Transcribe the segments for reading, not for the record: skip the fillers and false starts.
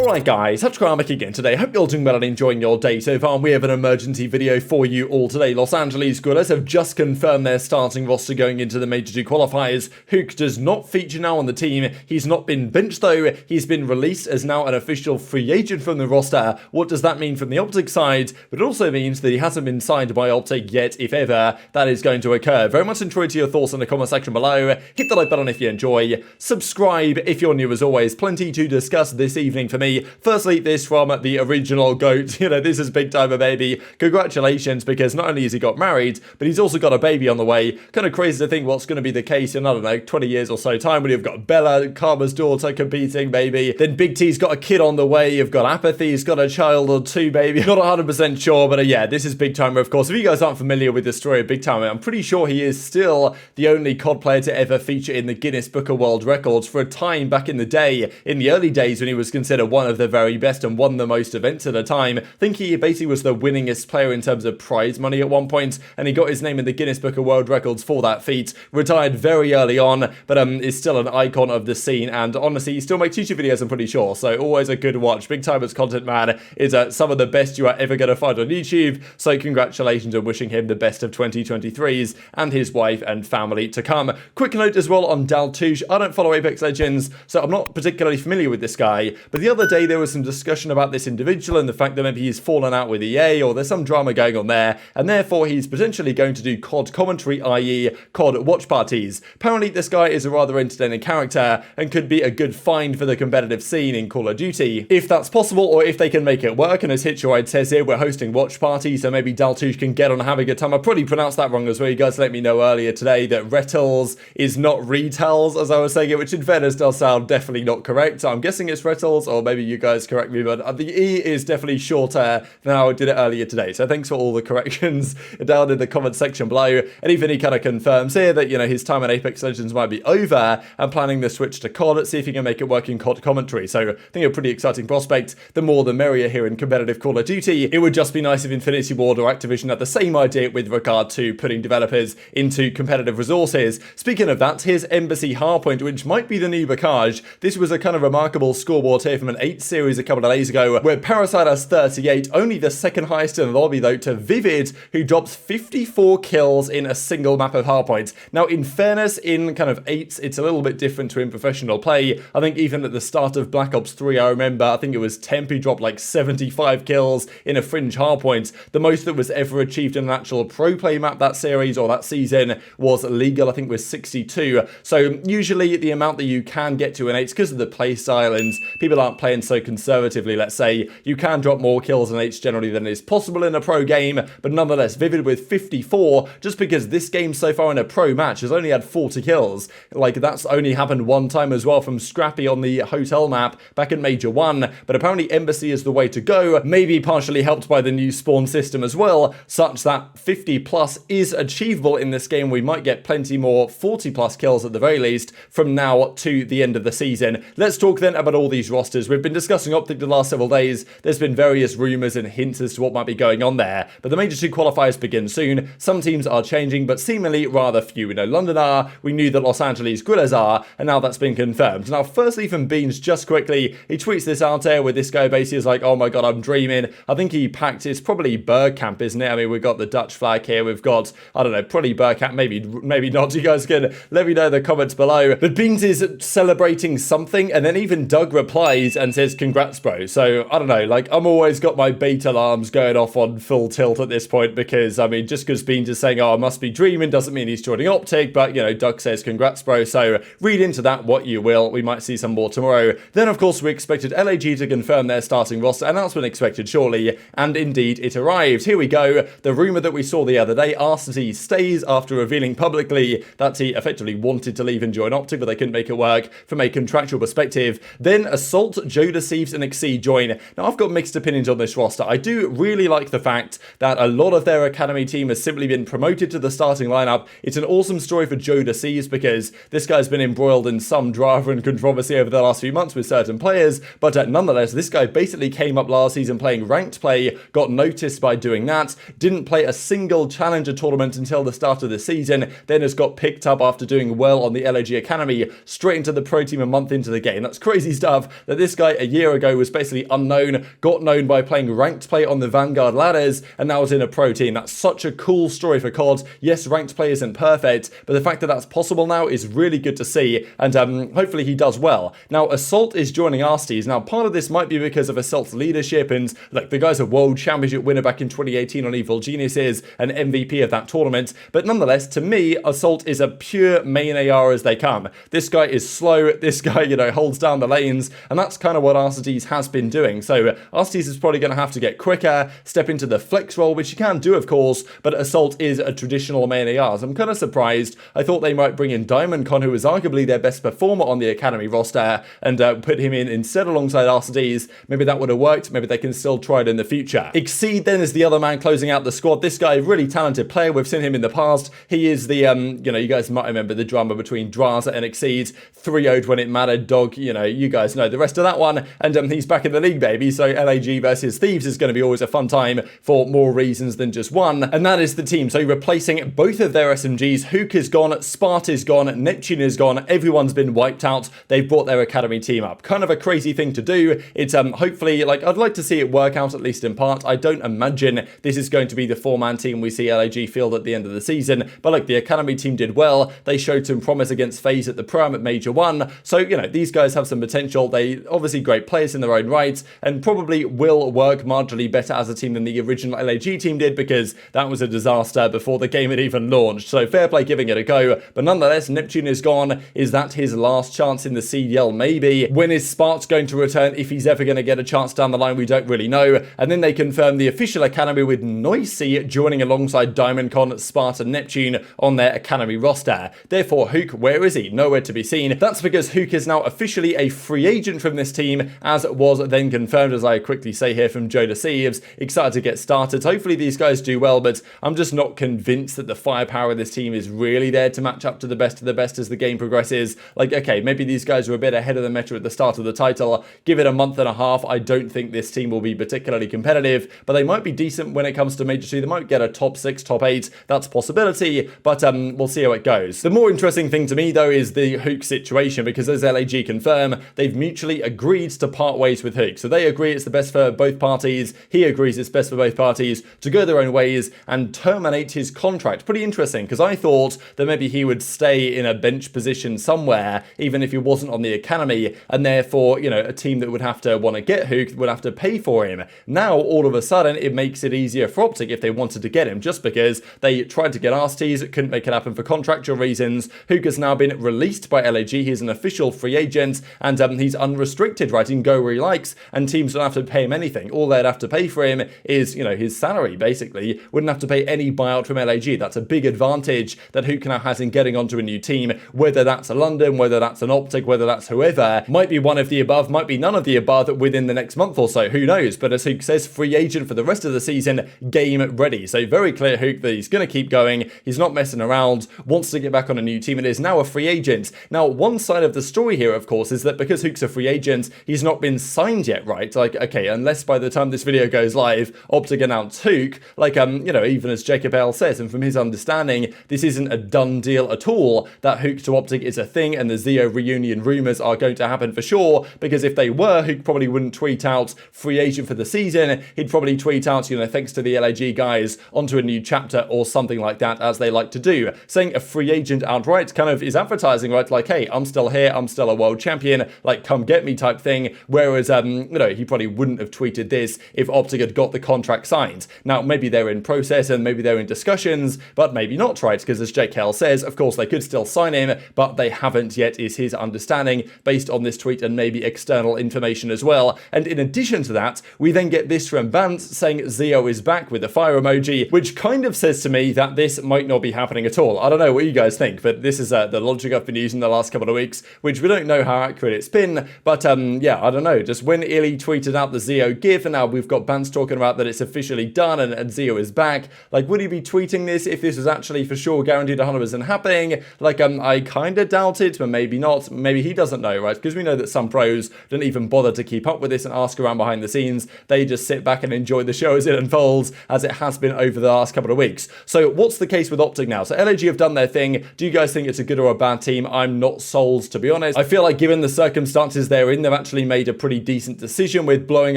Alright guys, TacticalRab again today. Hope you're all doing well and enjoying your day so far. We have an emergency video for you all today. Los Angeles Guerrillas have just confirmed their starting roster going into the Major 2 qualifiers. Huke does not feature now on the team. He's not been benched though. He's been released as now an official free agent from the roster. What does that mean from the OpTic side? But it also means that he hasn't been signed by OpTic yet, if ever that is going to occur. Very much enjoyed your thoughts in the comment section below. Hit the like button if you enjoy. Subscribe if you're new as always. Plenty to discuss this evening for me. Firstly, this from the original GOAT. You know, this is big time, baby. Congratulations, because not only has he got married, but he's also got a baby on the way. Kind of crazy to think what's going to be the case in, I don't know, 20 years or so time when you've got Bella, Karma's daughter, competing, baby. Then Big T's got a kid on the way. You've got Apathy's got a child or two, baby. Not 100% sure, but yeah, this is Big Timer, of course. If you guys aren't familiar with the story of Big Timer, I'm pretty sure he is still the only COD player to ever feature in the Guinness Book of World Records for a time back in the day, in the early days when he was considered one of the very best and won the most events at a time. I think he basically was the winningest player in terms of prize money at one point, and he got his name in the Guinness Book of World Records for that feat. Retired very early on, but is still an icon of the scene, and honestly, he still makes YouTube videos, I'm pretty sure, so always a good watch. Big Timer's content, man, is some of the best you are ever going to find on YouTube, so congratulations and wishing him the best of 2023s and his wife and family to come. Quick note as well on Daltouche. I don't follow Apex Legends, so I'm not particularly familiar with this guy, but the other day there was some discussion about this individual and the fact that maybe he's fallen out with EA or there's some drama going on there, and therefore he's potentially going to do COD commentary, i.e. COD watch parties. Apparently this guy is a rather entertaining character and could be a good find for the competitive scene in Call of Duty. If that's possible, or if they can make it work, and as Hitchwide says here, we're hosting watch parties, so maybe Daltouche can get on and have a good time. I probably pronounced that wrong as well. You guys let me know earlier today that Retals is not Retals, as I was saying it, which in fairness does sound definitely not correct. I'm guessing it's Retals, or maybe you guys correct me, but the E is definitely shorter than how I did it earlier today. So thanks for all the corrections down in the comment section below. And even he kind of confirms here that, you know, his time in Apex Legends might be over and planning the switch to COD, see if he can make it work in COD commentary. So I think a pretty exciting prospect. The more the merrier here in competitive Call of Duty. It would just be nice if Infinity Ward or Activision had the same idea with regard to putting developers into competitive resources. Speaking of that, here's aBeZy Hardpoint, which might be the new Bacage. This was a kind of remarkable scoreboard here from an 8 series a couple of days ago, where Parasite has 38, only the second highest in the lobby though, to Vivid, who drops 54 kills in a single map of Hardpoint. Now, in fairness, in kind of 8s, it's a little bit different to in professional play. I think even at the start of Black Ops 3, I remember, I think it was Temp who dropped like 75 kills in a fringe Hardpoint. The most that was ever achieved in an actual pro play map that series or that season was legal, I think was 62. So usually the amount that you can get to in 8s, because of the play style and people aren't playing so conservatively, let's say, you can drop more kills in 8s generally than is possible in a pro game, but nonetheless, Vivid with 54, just because this game so far in a pro match has only had 40 kills. Like, that's only happened one time as well from Scrappy on the hotel map back in Major 1, but apparently aBeZy is the way to go, maybe partially helped by the new spawn system as well, such that 50 plus is achievable in this game. We might get plenty more 40 plus kills at the very least from now to the end of the season. Let's talk then about all these rosters. We've been discussing OpTic the last several days. There's been various rumours and hints as to what might be going on there, but the Major 2 qualifiers begin soon. Some teams are changing, but seemingly rather few. We know London are, we knew that Los Angeles Guerrillas are, and now that's been confirmed. Now, firstly from Beans, just quickly, he tweets this out there where this guy basically is like, oh my god, I'm dreaming. I think he packed, it's probably Bergkamp, isn't it? I mean, we've got the Dutch flag here, we've got, I don't know, probably Bergkamp, maybe not. You guys can let me know in the comments below. But Beans is celebrating something, and then even Doug replies and says, congrats, bro. So, I don't know, like, I'm always got my beta alarms going off on full tilt at this point, because, I mean, just because Beans is saying, oh, I must be dreaming, doesn't mean he's joining OpTic, but, you know, Doug says, congrats, bro. So, read into that what you will. We might see some more tomorrow. Then, of course, we expected LAG to confirm their starting roster. Announcement expected shortly, and indeed, it arrived. Here we go. The rumour that we saw the other day, Arcitys stays after revealing publicly that he effectively wanted to leave and join OpTic, but they couldn't make it work from a contractual perspective. Then Assault, Thieves, and Hicksy join. Now, I've got mixed opinions on this roster. I do really like the fact that a lot of their academy team has simply been promoted to the starting lineup. It's an awesome story for Thieves because this guy's been embroiled in some drama and controversy over the last few months with certain players, but nonetheless, this guy basically came up last season playing ranked play, got noticed by doing that, didn't play a single challenger tournament until the start of the season, then has got picked up after doing well on the LAG Academy, straight into the pro team a month into the game. That's crazy stuff that this guy guy a year ago was basically unknown, got known by playing ranked play on the Vanguard ladders, and now is in a pro team. That's such a cool story for COD. Yes, ranked play isn't perfect, but the fact that that's possible now is really good to see, and hopefully he does well. Now, Assault is joining Arcitys. Now, part of this might be because of Assault's leadership, and like the guy's a World Championship winner back in 2018 on Evil Geniuses, an MVP of that tournament, but nonetheless, to me, Assault is a pure main AR as they come. This guy is slow, this guy, you know, holds down the lanes, and that's kind of what Arcitys has been doing. So Arcitys is probably going to have to get quicker, step into the flex role, which you can do, of course, but Assault is a traditional main AR. So I'm kind of surprised. I thought they might bring in DiamondCon, who was arguably their best performer on the Academy roster, and put him in instead alongside Arcitys. Maybe that would have worked. Maybe they can still try it in the future. Exceed then is the other man closing out the squad. This guy, really talented player. We've seen him in the past. He is the, you know, you guys might remember the drama between Drazah and Exceed. 3-0'd when it mattered. Dog, you know, you guys know the rest of that one. And he's back in the league, baby. So LAG versus Thieves is going to be always a fun time for more reasons than just one. And that is the team. So replacing both of their SMGs. Huke is gone. Spart is gone. Neptune is gone. Everyone's been wiped out. They've brought their Academy team up. Kind of a crazy thing to do. It's hopefully, like, I'd like to see it work out, at least in part. I don't imagine this is going to be the 4-man team we see LAG field at the end of the season, but like the Academy team did well. They showed some promise against FaZe at the Prom at Major 1, so you know, these guys have some potential. They obviously great players in their own right, and probably will work marginally better as a team than the original LAG team did, because that was a disaster before the game had even launched. So fair play giving it a go, but nonetheless, Neptune is gone. Is that his last chance in the CDL? Maybe. When is Spart going to return? If he's ever going to get a chance down the line, we don't really know. And then they confirmed the official Academy with Noisy joining alongside DiamondCon, Spart and Neptune on their Academy roster. Therefore, Huke, where is he? Nowhere to be seen. That's because Huke is now officially a free agent from this team, as was then confirmed, as I quickly say here, from Joe to Thieves. Excited to get started. Hopefully these guys do well, but I'm just not convinced that the firepower of this team is really there to match up to the best of the best as the game progresses. Like, okay, maybe these guys are a bit ahead of the meta at the start of the title. Give it a month and a half. I don't think this team will be particularly competitive, but they might be decent when it comes to Major 2. They might get a top 6, top 8. That's a possibility, but we'll see how it goes. The more interesting thing to me, though, is the Huke situation, because as LAG confirm, they've mutually agreed to part ways with Huke. So they agree it's the best for both parties. He agrees it's best for both parties to go their own ways and terminate his contract. Pretty interesting, because I thought that maybe he would stay in a bench position somewhere, even if he wasn't on the Academy, and therefore, you know, a team that would have to want to get Huke would have to pay for him. Now, all of a sudden, it makes it easier for OpTic if they wanted to get him, just because they tried to get Arcitys, couldn't make it happen for contractual reasons. Huke has now been released by LAG. He's an official free agent, and he's unrestricted, right? He can go where he likes, and teams don't have to pay him anything. All they'd have to pay for him is, you know, his salary, basically. Wouldn't have to pay any buyout from LAG. That's a big advantage that Huke now has in getting onto a new team, whether that's a London, whether that's an OpTic, whether that's whoever. Might be one of the above, might be none of the above within the next month or so. Who knows? But as Huke says, free agent for the rest of the season, game ready. So very clear, Huke, that he's going to keep going. He's not messing around, wants to get back on a new team, and is now a free agent. Now, one side of the story here, of course, is that because Huke's a free agent, he's not been signed yet, right? Like, okay, unless by the time this video goes live, OpTic announced Huke, like, you know, even as Jacob L says, and from his understanding, this isn't a done deal at all, that Huke to OpTic is a thing, and the Zeo reunion rumors are going to happen for sure, because if they were, Huke probably wouldn't tweet out free agent for the season. He'd probably tweet out, you know, thanks to the LAG guys, onto a new chapter or something like that, as they like to do. Saying a free agent outright kind of is advertising, right? Like, hey, I'm still here, I'm still a world champion, like, come get me type thing. Whereas, you know, he probably wouldn't have tweeted this if OpTic had got the contract signed. Now, maybe they're in process and maybe they're in discussions, but maybe not, right? Because as Jake Hell says, of course, they could still sign him, but they haven't yet, is his understanding, based on this tweet and maybe external information as well. And in addition to that, we then get this from Bance saying Zeo is back with the fire emoji, which kind of says to me that this might not be happening at all. I don't know what you guys think, but this is the logic I've been using the last couple of weeks, which we don't know how accurate it's been, but yeah, I don't know. Just when iLLeY tweeted out the Zeo gif, and now we've got Bance talking about that it's officially done and Zeo is back, like, would he be tweeting this if this was actually for sure guaranteed 100% happening? Like, I kind of doubt it, but maybe not. Maybe he doesn't know, right? Because we know that some pros don't even bother to keep up with this and ask around behind the scenes. They just sit back and enjoy the show as it unfolds, as it has been over the last couple of weeks. So what's the case with OpTic now? So LAG have done their thing. Do you guys think it's a good or a bad team? I'm not sold, to be honest. I feel like given the circumstances they're in, they they've actually made a pretty decent decision with blowing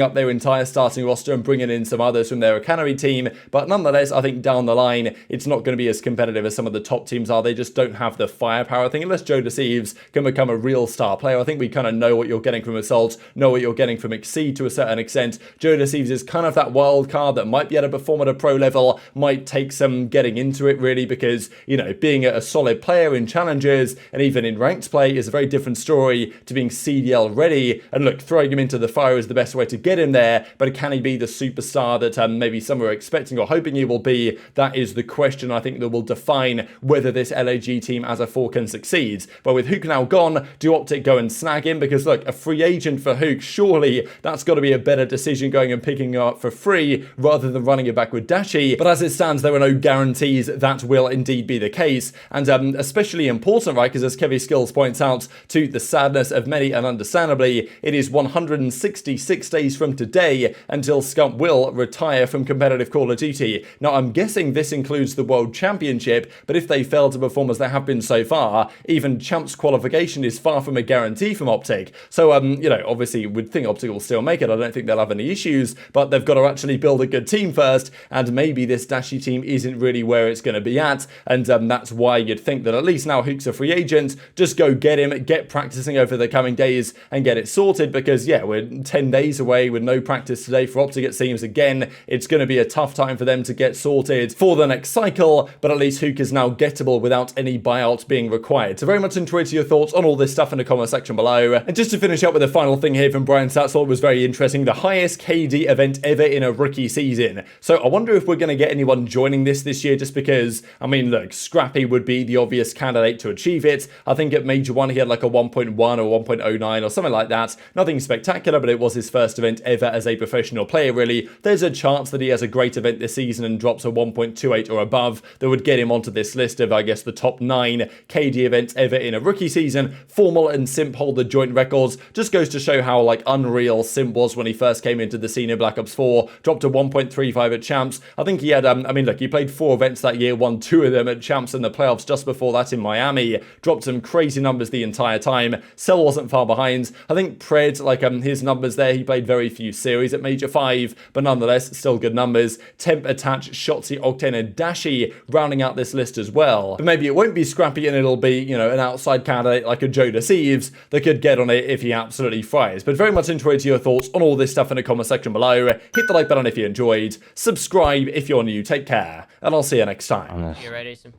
up their entire starting roster and bringing in some others from their academy team. But nonetheless, I think down the line, it's not going to be as competitive as some of the top teams are. They just don't have the firepower. I think unless Thieves can become a real star player, I think we kind of know what you're getting from Assault, know what you're getting from Hicksy to a certain extent. Thieves is kind of that wild card that might be able to perform at a pro level, might take some getting into it really, because, you know, being a solid player in challenges and even in ranked play is a very different story to being CDL ready. And look, throwing him into the fire is the best way to get him there, but can he be the superstar that maybe some are expecting or hoping he will be? That is the question, I think, that will define whether this LAG team as a 4 can succeed. But with Huke now gone, do OpTic go and snag him? Because look, a free agent for Huke, surely that's got to be a better decision, going and picking him up for free rather than running it back with Dashy. But as it stands, there are no guarantees that will indeed be the case. And especially important, right, because as Kevy Skills points out, to the sadness of many and understandably, it is 166 days from today until Scump will retire from competitive Call of Duty. Now, I'm guessing this includes the World Championship, but if they fail to perform as they have been so far, even Champs qualification is far from a guarantee from OpTic. So, you know, obviously, we'd think OpTic will still make it. I don't think they'll have any issues, but they've got to actually build a good team first, and maybe this Dashy team isn't really where it's going to be at, and that's why you'd think that at least now Huke's a free agent, just go get him, get practicing over the coming days, and get it sorted, because, yeah, we're 10 days away with no practice today for OpTic, it seems. Again, it's going to be a tough time for them to get sorted for the next cycle, but at least Huke is now gettable without any buyout being required. So very much interested your thoughts on all this stuff in the comment section below. And just to finish up with a final thing here from Brian Stats, thought was very interesting, the highest KD event ever in a rookie season. So I wonder if we're going to get anyone joining this year, just because, I mean, look, Scrappy would be the obvious candidate to achieve it. I think at Major 1 he had like a 1.1 or 1.09 or something like that. Nothing spectacular, but it was his first event ever as a professional player, really. There's a chance that he has a great event this season and drops a 1.28 or above that would get him onto this list of, I guess, the top 9 KD events ever in a rookie season. Formal and Simp hold the joint records. Just goes to show how, like, unreal Simp was when he first came into the scene in Black Ops 4. Dropped a 1.35 at Champs. I think he had, I mean, look, he played 4 events that year, won 2 of them at Champs in the playoffs just before that in Miami. Dropped some crazy numbers the entire time. Cell wasn't far behind. I think Pred, like, his numbers there, he played very few series at Major 5, but nonetheless, still good numbers. Temp, Attach, Shotzzy, Octane, and Dashy rounding out this list as well. But maybe it won't be Scrappy and it'll be, you know, an outside candidate like a Thieves that could get on it if he absolutely fires. But very much interested your thoughts on all this stuff in the comment section below. Hit the like button if you enjoyed. Subscribe if you're new. Take care, and I'll see you next time. You ready, Simp?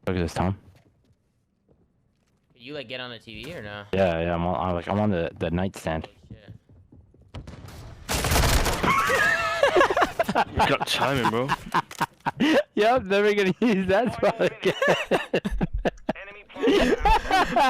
Look at this, Tom. You like get on the TV or no? Yeah, I'm on the nightstand. You got timing, bro. Yeah, I'm never gonna use that spot again.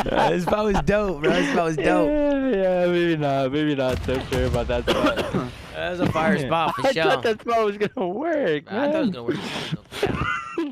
This spot was dope, bro. This spot was dope. Yeah, maybe not so sure about that spot. That was a fire spot for I sure. thought that spot was gonna work, I thought it was man. gonna work.